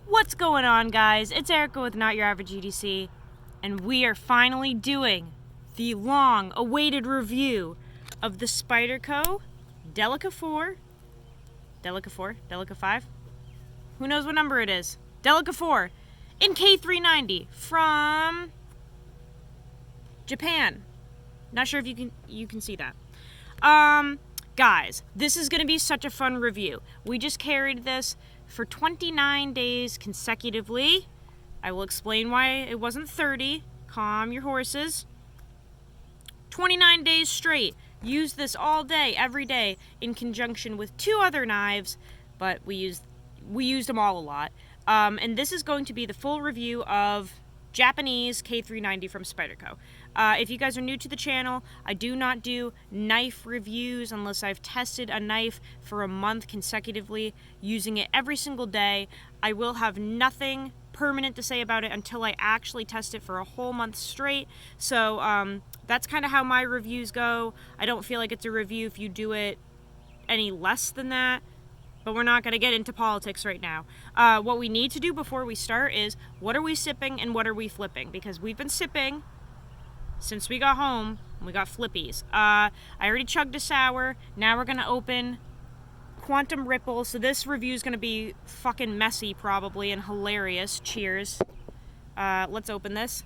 What's going on, guys? It's Erica with Not Your Average EDC, and we are finally doing the long-awaited review of the Spyderco Delica 4, Delica 5? Who knows what number it is? Delica 4 in K390 from Japan. Not sure if you can see that. Guys, this is going to be such a fun review. We just carried this for 29 days consecutively. I will explain why it wasn't 30. Calm your horses. 29 days straight. Used this all day, every day, in conjunction with two other knives, but we used them all a lot. And this is going to be the full review of Japanese K390 from Spyderco. If you guys are new to the channel, I do not do knife reviews unless I've tested a knife for a month consecutively, using it every single day. I will have nothing permanent to say about it until I actually test it for a whole month straight. So that's kind of how my reviews go. I don't feel like it's a review if you do it any less than that. But we're not going to get into politics right now. What we need to do before we start is, what are we sipping and what are we flipping? Because we've been sipping since we got home, and we got flippies. I already chugged a sour. Now we're going to open Quantum Ripple. So this review is going to be fucking messy probably and hilarious. Cheers. Let's open this.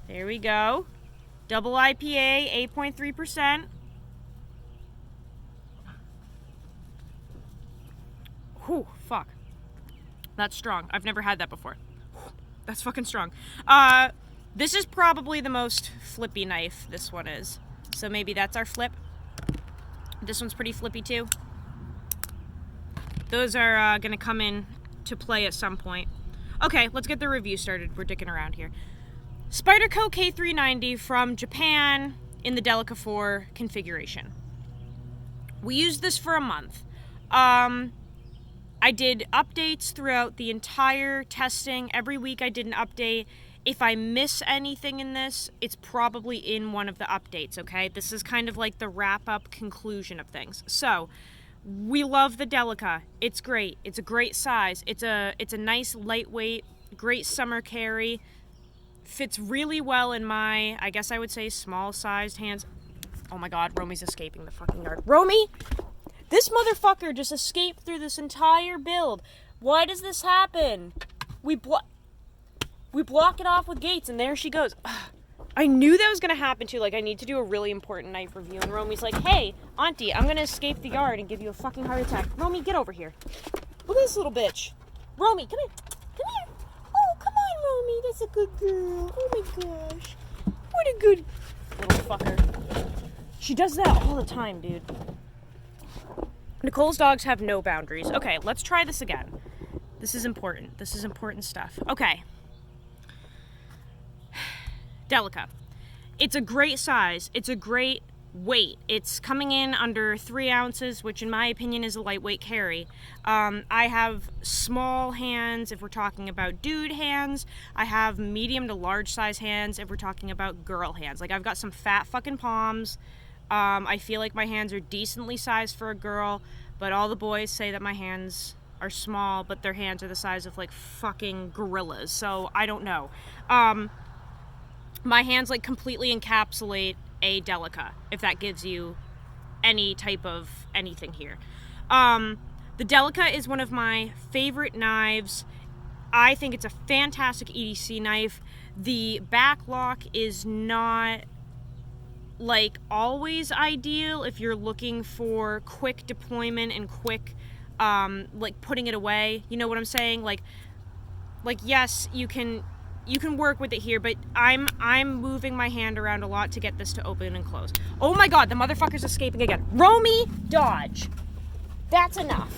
There we go. Double IPA, 8.3%. Whew, fuck. That's strong. I've never had that before. That's fucking strong. This is probably the most flippy knife, this one is. So maybe that's our flip. This one's pretty flippy too. Those are gonna come in to play at some point. Okay, let's get the review started. We're dicking around here. Spyderco K390 from Japan in the Delica 4 configuration. We used this for a month. I did updates throughout the entire testing. Every week I did an update. If I miss anything in this, it's probably in one of the updates, okay? This is kind of like the wrap-up conclusion of things. So, we love the Delica. It's great. It's a great size. It's a nice, lightweight, great summer carry. Fits really well in my, I guess I would say, small-sized hands. Oh my god, Romy's escaping the fucking yard. Romy! This motherfucker just escaped through this entire build. Why does this happen? We block it off with gates, and there she goes. Ugh. I knew that was going to happen, too. Like, I need to do a really important knife review. And Romy's like, hey, auntie, I'm going to escape the yard and give you a fucking heart attack. Romy, get over here. Look at this little bitch. Romy, come here. Come here. Oh, come on, Romy. That's a good girl. Oh, my gosh. What a good little fucker. She does that all the time, dude. Nicole's dogs have no boundaries. Okay, let's try this again. This is important. This is important stuff. Okay. Delica. It's a great size. It's a great weight. It's coming in under 3 ounces, which in my opinion is a lightweight carry. I have small hands if we're talking about dude hands. I have medium to large size hands if we're talking about girl hands. Like, I've got some fat fucking palms. I feel like my hands are decently sized for a girl, but all the boys say that my hands are small, but their hands are the size of, like, fucking gorillas, so I don't know. My hands, like, completely encapsulate a Delica, if that gives you any type of anything here. The Delica is one of my favorite knives. I think it's a fantastic EDC knife. The back lock is not, like, always ideal if you're looking for quick deployment and quick, like, putting it away. You know what I'm saying? Like yes, you can work with it here, but I'm moving my hand around a lot to get this to open and close. Oh my god, the motherfucker's escaping again. Romy, dodge. That's enough.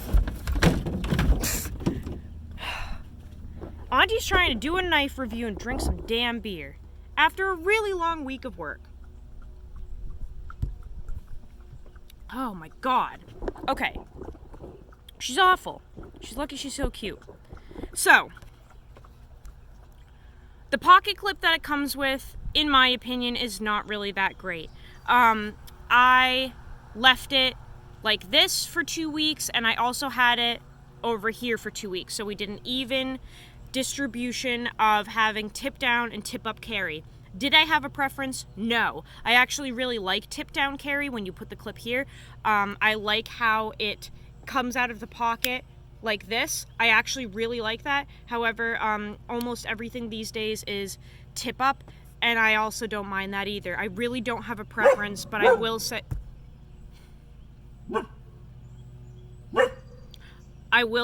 Auntie's trying to do a knife review and drink some damn beer after a really long week of work. Oh my god. Okay. She's awful. She's lucky she's so cute. So, the pocket clip that it comes with, in my opinion, is not really that great. I left it like this for 2 weeks, and I also had it over here for 2 weeks. So we did an even distribution of having tip down and tip up carry. Did I have a preference? No. I actually really like tip down carry when you put the clip here. I like how it comes out of the pocket like this. I actually really like that. However, almost everything these days is tip up, and I also don't mind that either. I really don't have a preference, but I will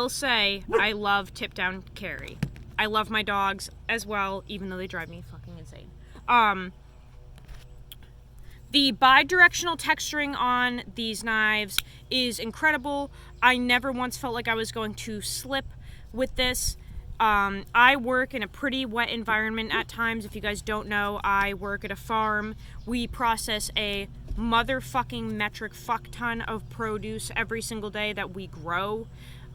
say I love tip down carry. I love my dogs as well, even though they drive me fucking insane. The bi-directional texturing on these knives is incredible. I never once felt like I was going to slip with this. I work in a pretty wet environment at times. If you guys don't know, I work at a farm. We process a motherfucking metric fuck ton of produce every single day that we grow.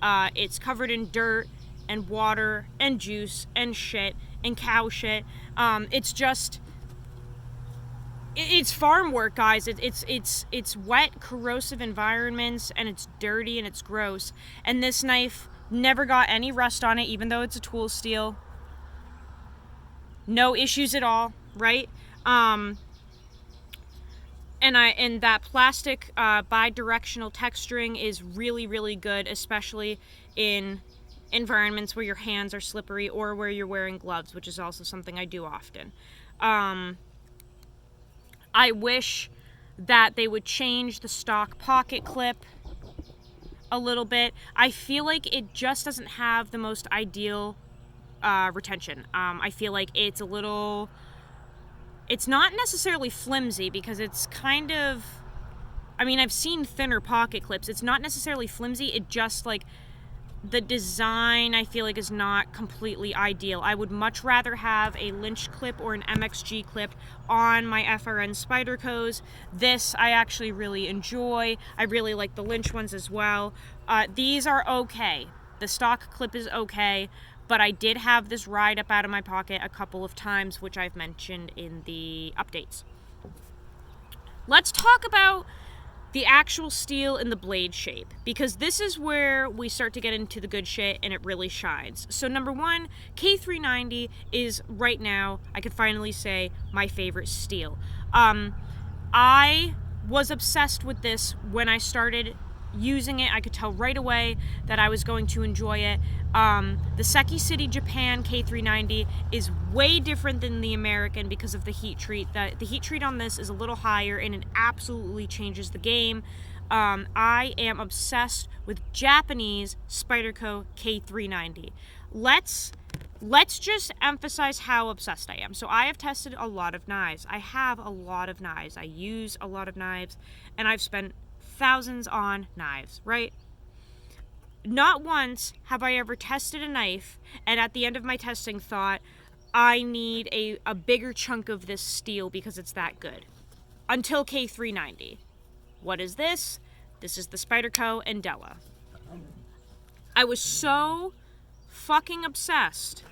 It's covered in dirt and water and juice and shit and cow shit. It's farm work, guys. It's wet, corrosive environments, and it's dirty and it's gross. And this knife never got any rust on it, even though it's a tool steel. No issues at all, right? And that plastic bi-directional texturing is really, really good, especially in environments where your hands are slippery or where you're wearing gloves, which is also something I do often. I wish that they would change the stock pocket clip a little bit. I feel like it just doesn't have the most ideal retention. I feel like it's not necessarily flimsy, because it's kind of, I've seen thinner pocket clips. It's not necessarily flimsy. It just, like, the design, I feel like, is not completely ideal. I would much rather have a Lynch clip or an MXG clip on my FRN Spydercos. This I actually really enjoy. I really like the Lynch ones as well. These are okay. The stock clip is okay, but I did have this ride up out of my pocket a couple of times, which I've mentioned in the updates. Let's talk about the actual steel and the blade shape, because this is where we start to get into the good shit and it really shines. So number one, K390 is right now, I could finally say, my favorite steel. I was obsessed with this when I started using it. I could tell right away that I was going to enjoy it. The Seki City Japan K390 is way different than the American because of the heat treat. The heat treat on this is a little higher, and it absolutely changes the game. I am obsessed with Japanese Spyderco K390. Let's just emphasize how obsessed I am. So I have tested a lot of knives. I have a lot of knives. I use a lot of knives, and I've spent thousands on knives, right? Not once have I ever tested a knife and at the end of my testing thought, I need a bigger chunk of this steel because it's that good. Until K390. What is this? This is the Spyderco Delica. I was so fucking obsessed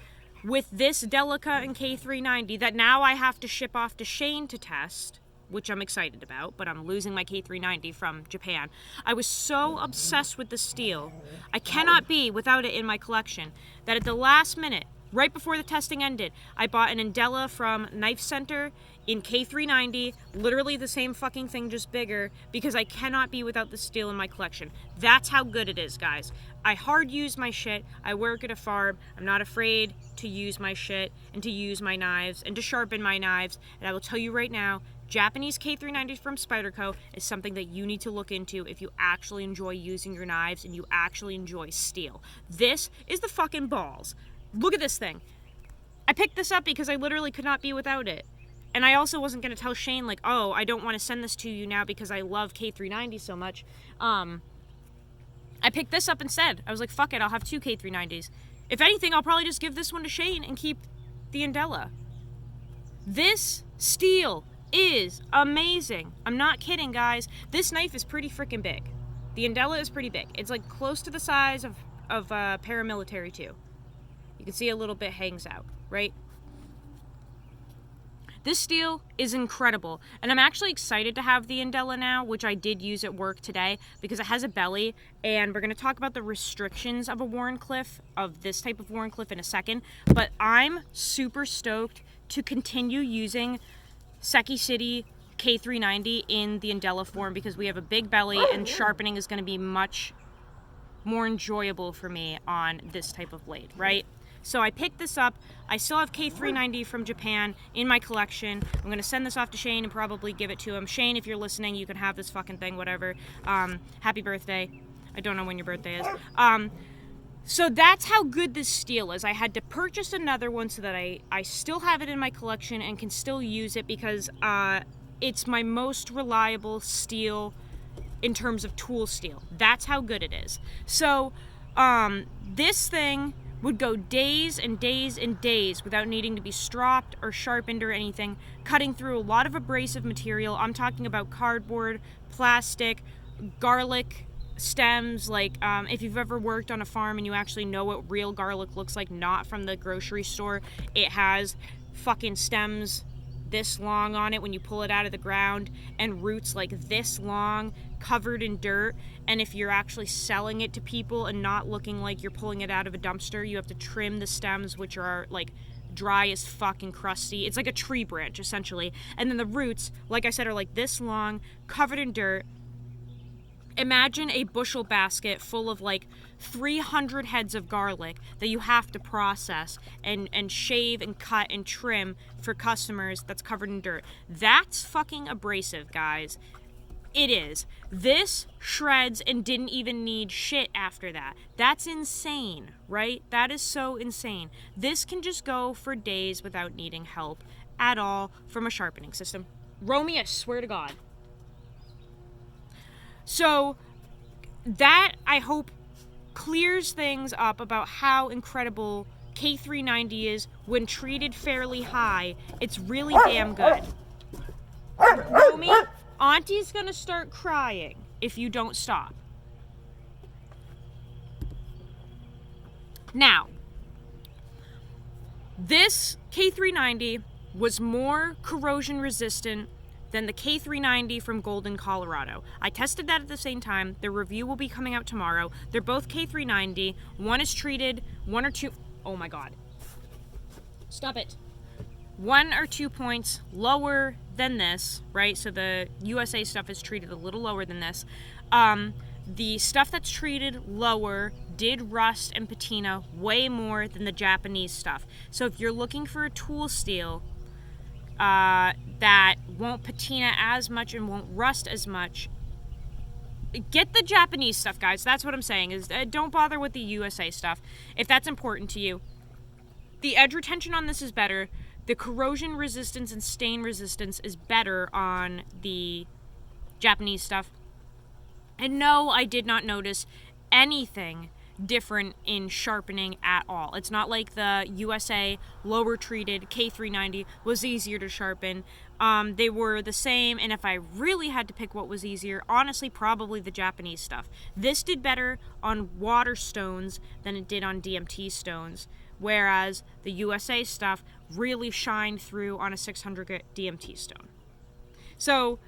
with this Delica and K390 that now I have to ship off to Shane to test, which I'm excited about, but I'm losing my K390 from Japan. I was so obsessed with the steel, I cannot be without it in my collection, that at the last minute, right before the testing ended, I bought an Indela from Knife Center in K390, literally the same fucking thing, just bigger, because I cannot be without the steel in my collection. That's how good it is, guys. I hard use my shit. I work at a farm. I'm not afraid to use my shit and to use my knives and to sharpen my knives. And I will tell you right now, Japanese K390 from Spyderco is something that you need to look into if you actually enjoy using your knives and you actually enjoy steel. This is the fucking balls. Look at this thing. I picked this up because I literally could not be without it. And I also wasn't going to tell Shane, like, oh, I don't want to send this to you now because I love K390 so much. I picked this up instead. I was like, fuck it, I'll have two K390s. If anything, I'll probably just give this one to Shane and keep the Indela. This steel is amazing. I'm not kidding, guys. This knife is pretty freaking big. The Indela is pretty big. It's like close to the size of paramilitary too. You can see a little bit hangs out, right? This steel is incredible, and I'm actually excited to have the Indela now, which I did use at work today, because it has a belly, and we're going to talk about the restrictions of a Wharncliffe, of this type of Wharncliffe in a second, but I'm super stoked to continue using Seki City K390 in the Indela form, because we have a big belly, and sharpening is going to be much more enjoyable for me on this type of blade, right? So I picked this up. I still have K390 from Japan in my collection. I'm going to send this off to Shane and probably give it to him. Shane, if you're listening, you can have this fucking thing, whatever. Happy birthday. I don't know when your birthday is. So that's how good this steel is. I had to purchase another one so that I still have it in my collection and can still use it, because it's my most reliable steel in terms of tool steel. That's how good it is. So this thing would go days and days and days without needing to be stropped or sharpened or anything, cutting through a lot of abrasive material. I'm talking about cardboard, plastic, garlic stems, like if you've ever worked on a farm and you actually know what real garlic looks like, not from the grocery store, it has fucking stems this long on it when you pull it out of the ground, and roots like this long, covered in dirt. And if you're actually selling it to people and not looking like you're pulling it out of a dumpster, you have to trim the stems, which are like dry as fucking crusty. It's like a tree branch essentially. And then the roots, like I said, are like this long, covered in dirt. Imagine a bushel basket full of like 300 heads of garlic that you have to process and shave and cut and trim for customers, that's covered in dirt. That's fucking abrasive, guys. It is. This shreds and didn't even need shit after that. That's insane, right? That is so insane. This can just go for days without needing help at all from a sharpening system. Romy, I swear to God. So that, I hope, clears things up about how incredible K390 is when treated fairly high. It's really damn good. Romy, Auntie's gonna start crying if you don't stop. Now, this K390 was more corrosion resistant than the K390 from Golden, Colorado. I tested that at the same time. The review will be coming out tomorrow. They're both K390. One is treated 1 or 2... Oh my God. Stop it. 1 or 2 points lower than this, right? So the USA stuff is treated a little lower than this. The stuff that's treated lower did rust and patina way more than the Japanese stuff. So if you're looking for a tool steel that won't patina as much and won't rust as much, get the Japanese stuff, guys. That's what I'm saying, is don't bother with the USA stuff if that's important to you. The edge retention on this is better. The corrosion resistance and stain resistance is better on the Japanese stuff. And no, I did not notice anything different in sharpening at all. It's not like the USA lower treated K390 was easier to sharpen. They were the same, and if I really had to pick what was easier, honestly, probably the Japanese stuff. This did better on water stones than it did on DMT stones, whereas the USA stuff really shined through on a 600 DMT stone. So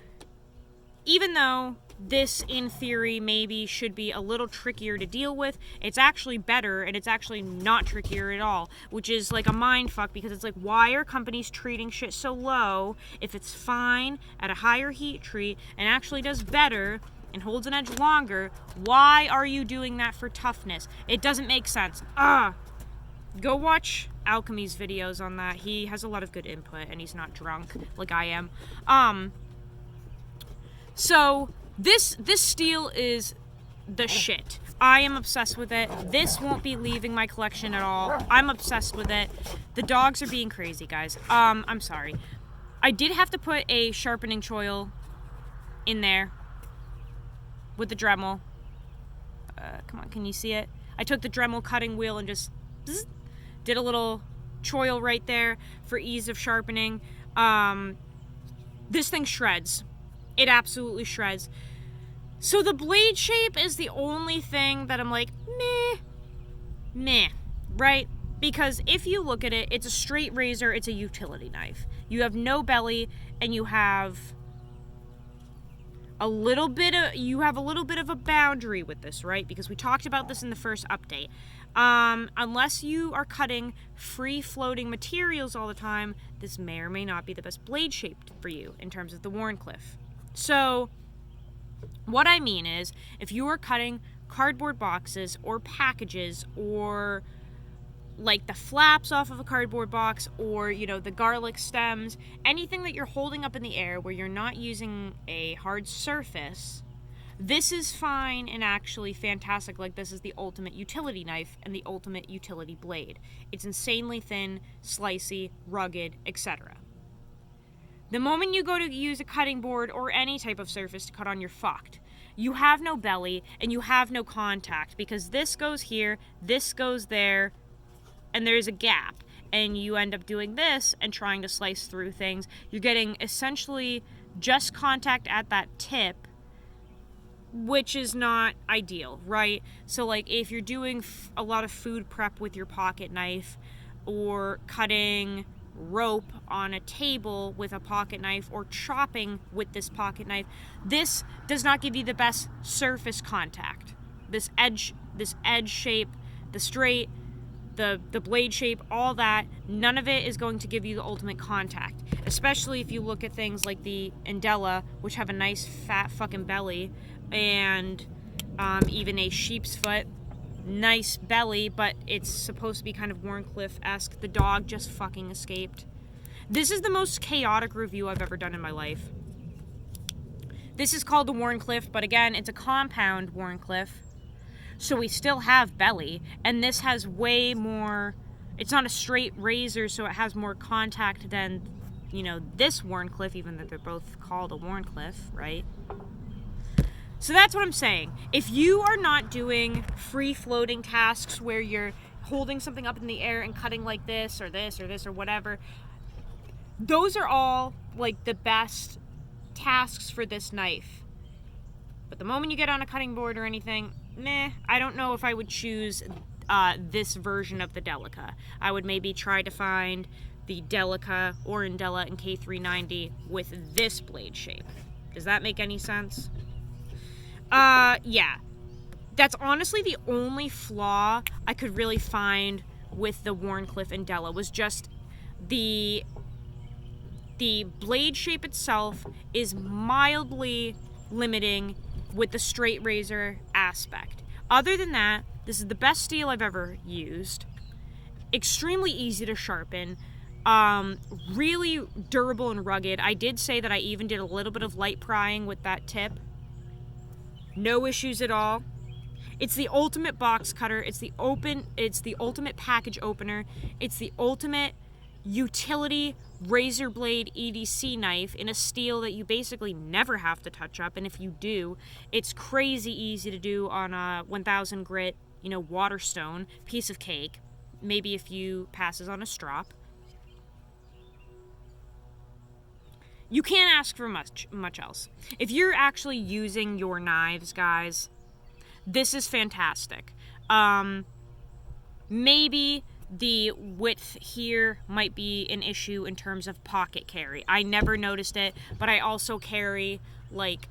even though this, in theory, maybe should be a little trickier to deal with, it's actually better, and it's actually not trickier at all, which is like a mind fuck, because it's like, why are companies treating shit so low if it's fine at a higher heat treat and actually does better and holds an edge longer? Why are you doing that for toughness? It doesn't make sense. Go watch Alchemy's videos on that. He has a lot of good input, and he's not drunk like I am. So this steel is the shit. I am obsessed with it. This won't be leaving my collection at all. I'm obsessed with it. The dogs are being crazy, guys. I'm sorry. I did have to put a sharpening choil in there with the Dremel. Come on, can you see it? I took the Dremel cutting wheel and just did a little choil right there for ease of sharpening. This thing shreds. It absolutely shreds. So the blade shape is the only thing that I'm like, meh, right? Because if you look at it, it's a straight razor, it's a utility knife. You have no belly, and you have a little bit of a boundary with this, right? Because we talked about this in the first update. Unless you are cutting free floating materials all the time, this may or may not be the best blade shape for you in terms of the Wharncliffe. So what I mean is, if you are cutting cardboard boxes or packages, or like the flaps off of a cardboard box, or, you know, the garlic stems, anything that you're holding up in the air where you're not using a hard surface, this is fine and actually fantastic. Like, this is the ultimate utility knife and the ultimate utility blade. It's insanely thin, slicey, rugged, etc. The moment you go to use a cutting board or any type of surface to cut on, you're fucked. You have no belly and you have no contact, because this goes here, this goes there, and there's a gap, and you end up doing this and trying to slice through things. You're getting essentially just contact at that tip, which is not ideal, right? So like, if you're doing a lot of food prep with your pocket knife, or cutting rope on a table with a pocket knife, or chopping with this pocket knife, this does not give you the best surface contact. This edge shape, the straight, the blade shape, all that, none of it is going to give you the ultimate contact. Especially if you look at things like the Andella, which have a nice fat fucking belly, and even a sheep's foot, nice belly, but it's supposed to be kind of Wharncliffe-esque. The dog just fucking escaped. This is the most chaotic review I've ever done in my life. This is called the Wharncliffe, but again, it's a compound Wharncliffe. So we still have belly, and this has way more, it's not a straight razor, so it has more contact than, you know, this Wharncliffe, even though they're both called a Wharncliffe, right? So that's what I'm saying. If you are not doing free-floating tasks where you're holding something up in the air and cutting like this, or this, or this, or whatever, those are all, like, the best tasks for this knife. But the moment you get on a cutting board or anything, meh, I don't know if I would choose this version of the Delica. I would maybe try to find the Delica or Andella and K390 with this blade shape. Does that make any sense? Yeah. That's honestly the only flaw I could really find with the Wharncliffe Andella, was just the blade shape itself is mildly limiting with the straight razor aspect. Other than that, this is the best steel I've ever used. Extremely easy to sharpen. Really durable and rugged. I did say that I even did a little bit of light prying with that tip. No issues at all. It's the ultimate box cutter. It's the ultimate package opener. It's the ultimate utility razor blade EDC knife in a steel that you basically never have to touch up, and if you do, it's crazy easy to do on a 1000 grit, you know, Waterstone, piece of cake, maybe a few passes on a strop. You can't ask for much else. If you're actually using your knives, guys, this is fantastic. Maybe the width here might be an issue in terms of pocket carry. I never noticed it, but I also carry like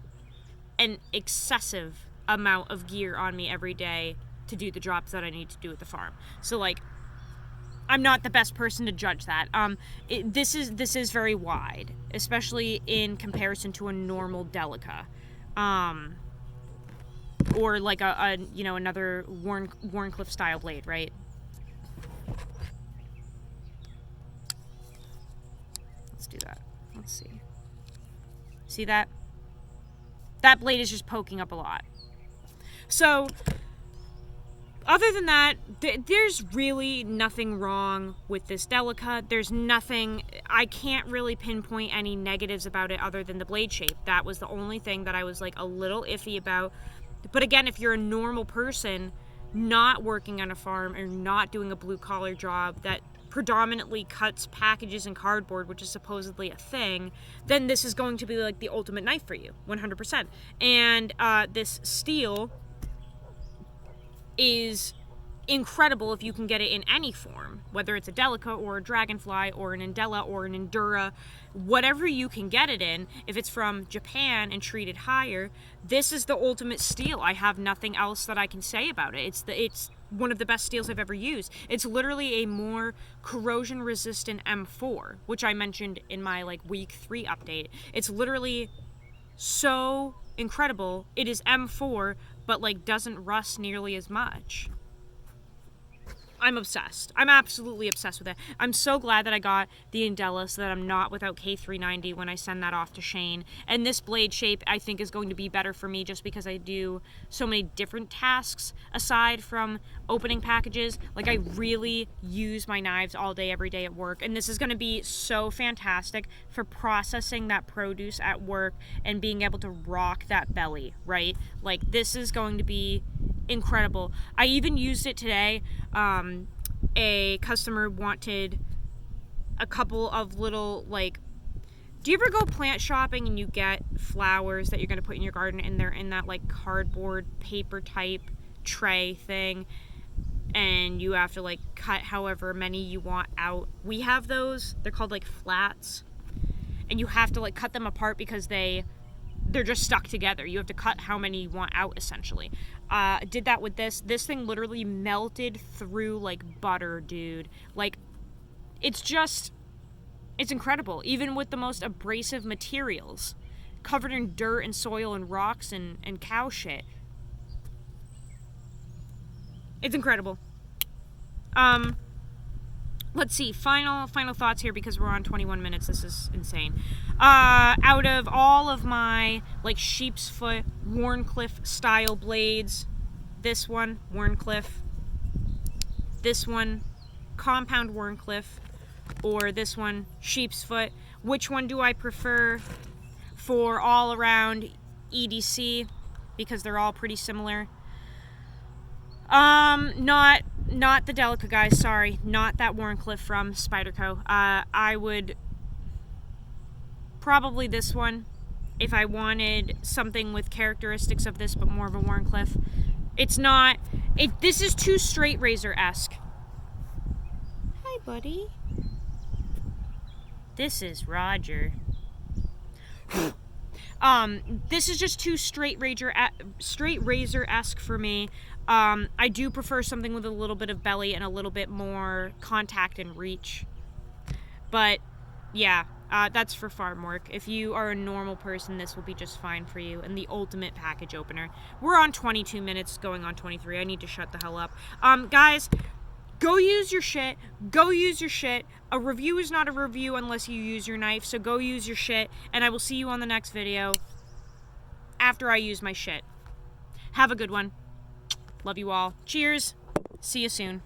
an excessive amount of gear on me every day to do the drops that I need to do at the farm. So like, I'm not the best person to judge that. This is very wide, especially in comparison to a normal Delica, or like a you know, another Wharncliffe style blade, right? Let's do that. Let's see. See that? That blade is just poking up a lot. So, other than that, there's really nothing wrong with this Delica. There's nothing, I can't really pinpoint any negatives about it other than the blade shape. That was the only thing that I was like a little iffy about. But again, if you're a normal person, not working on a farm or not doing a blue collar job that predominantly cuts packages and cardboard, which is supposedly a thing, then this is going to be like the ultimate knife for you, 100%. And this steel is incredible if you can get it in any form, whether it's a Delica or a Dragonfly or an Indela or an Endura, whatever you can get it in. If it's from Japan and treated higher, this is the ultimate steel. I have nothing else that I can say about it. It's one of the best steels I've ever used. It's literally a more corrosion resistant M4, which I mentioned in my like week 3 update. It's literally so incredible. It is M4, but like doesn't rust nearly as much. I'm obsessed. I'm absolutely obsessed with it. I'm so glad that I got the Indela so that I'm not without K390 when I send that off to Shane. And this blade shape, I think, is going to be better for me just because I do so many different tasks aside from opening packages. Like, I really use my knives all day, every day at work. And this is going to be so fantastic for processing that produce at work and being able to rock that belly, right? Like, this is going to be incredible. I even used it today. A customer wanted a couple of little, like, do you ever go plant shopping and you get flowers that you're going to put in your garden and they're in that like cardboard paper type tray thing and you have to like cut however many you want out? We have those. They're called like flats, and you have to like cut them apart because they're just stuck together. You have to cut how many you want out, essentially. Did that with this. This thing literally melted through like butter, dude. Like, it's incredible. Even with the most abrasive materials, covered in dirt and soil and rocks and cow shit. It's incredible. Let's see, final thoughts here because we're on 21 minutes. This is insane. Out of all of my like sheep's foot Wharncliffe style blades, this one Wharncliffe, this one compound Wharncliffe, or this one sheep's foot, which one do I prefer for all around EDC? Because they're all pretty similar. Not the Delica, guys, sorry. Not that Wharncliffe from Spyderco. I would probably this one if I wanted something with characteristics of this but more of a Wharncliffe. It's not, this is too straight razor-esque. Hi, buddy. This is Roger. This is just too straight razor-esque for me. I do prefer something with a little bit of belly and a little bit more contact and reach. But, yeah, that's for farm work. If you are a normal person, this will be just fine for you. And the ultimate package opener. We're on 22 minutes, going on 23. I need to shut the hell up. Guys, go use your shit. Go use your shit. A review is not a review unless you use your knife. So go use your shit. And I will see you on the next video after I use my shit. Have a good one. Love you all. Cheers. See you soon.